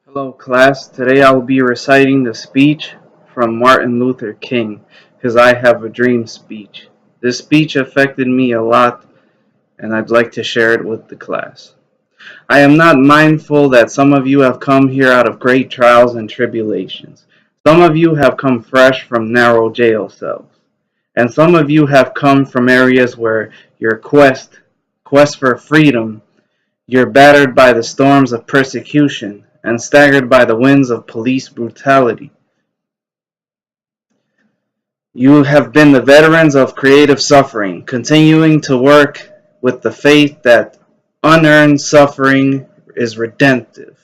Hello, class. Today I will be reciting the speech from Martin Luther King, his I Have a Dream speech. This speech affected me a lot, and I'd like to share it with the class. I am not mindful that some of you have come here out of great trials and tribulations. Some of you have come fresh from narrow jail cells, and some of you have come from areas where your quest for freedom, you're battered by the storms of persecution and staggered by the winds of police brutality. You have been the veterans of creative suffering, continuing to work with the faith that unearned suffering is redemptive.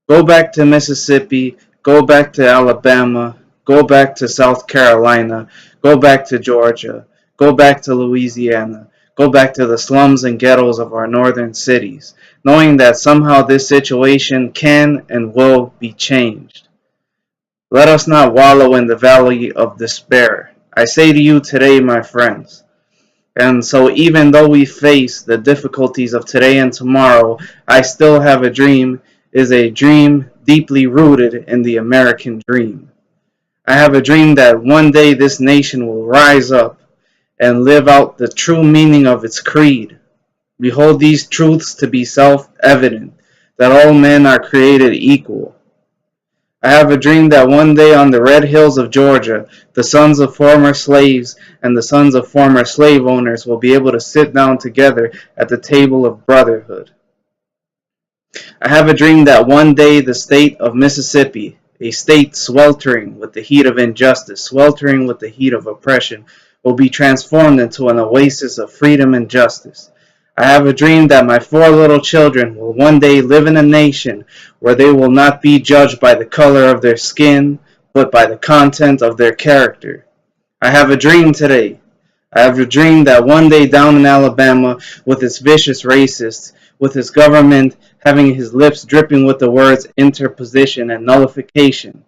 Go back to Mississippi, go back to Alabama, go back to South Carolina, go back to Georgia, go back to Louisiana, go back to the slums and ghettos of our northern cities, knowing that somehow this situation can and will be changed. Let us not wallow in the valley of despair. I say to you today, my friends. And so, even though we face the difficulties of today and tomorrow, I still have a dream, is a dream deeply rooted in the American dream. I have a dream that one day this nation will rise up and live out the true meaning of its creed. We hold these truths to be self-evident, that all men are created equal. I have a dream that one day on the red hills of Georgia, the sons of former slaves and the sons of former slave owners will be able to sit down together at the table of brotherhood. I have a dream that one day the state of Mississippi, a state sweltering with the heat of injustice, sweltering with the heat of oppression, will be transformed into an oasis of freedom and justice. I have a dream that my four little children will one day live in a nation where they will not be judged by the color of their skin, but by the content of their character. I have a dream today. I have a dream that one day down in Alabama, with its vicious racists, with his government having his lips dripping with the words interposition and nullification,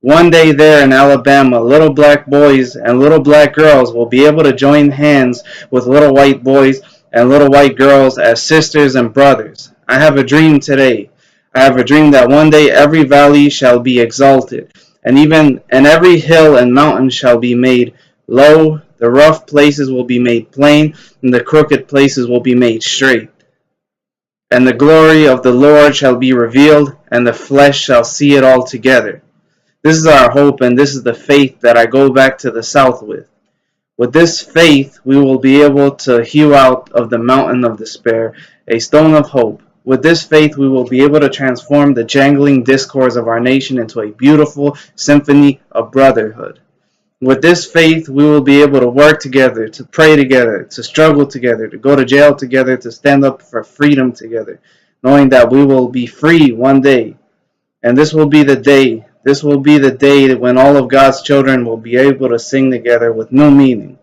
one day there in Alabama, little black boys and little black girls will be able to join hands with little white boys and little white girls as sisters and brothers. I have a dream today. I have a dream that one day every valley shall be exalted, and every hill and mountain shall be made low, the rough places will be made plain, and the crooked places will be made straight. And the glory of the Lord shall be revealed, and the flesh shall see it all together. This is our hope, and this is the faith that I go back to the South with. With this faith, we will be able to hew out of the mountain of despair a stone of hope. With this faith, we will be able to transform the jangling discords of our nation into a beautiful symphony of brotherhood. With this faith, we will be able to work together, to pray together, to struggle together, to go to jail together, to stand up for freedom together, knowing that we will be free one day. And this will be the day. This will be the day when all of God's children will be able to sing together with new meaning.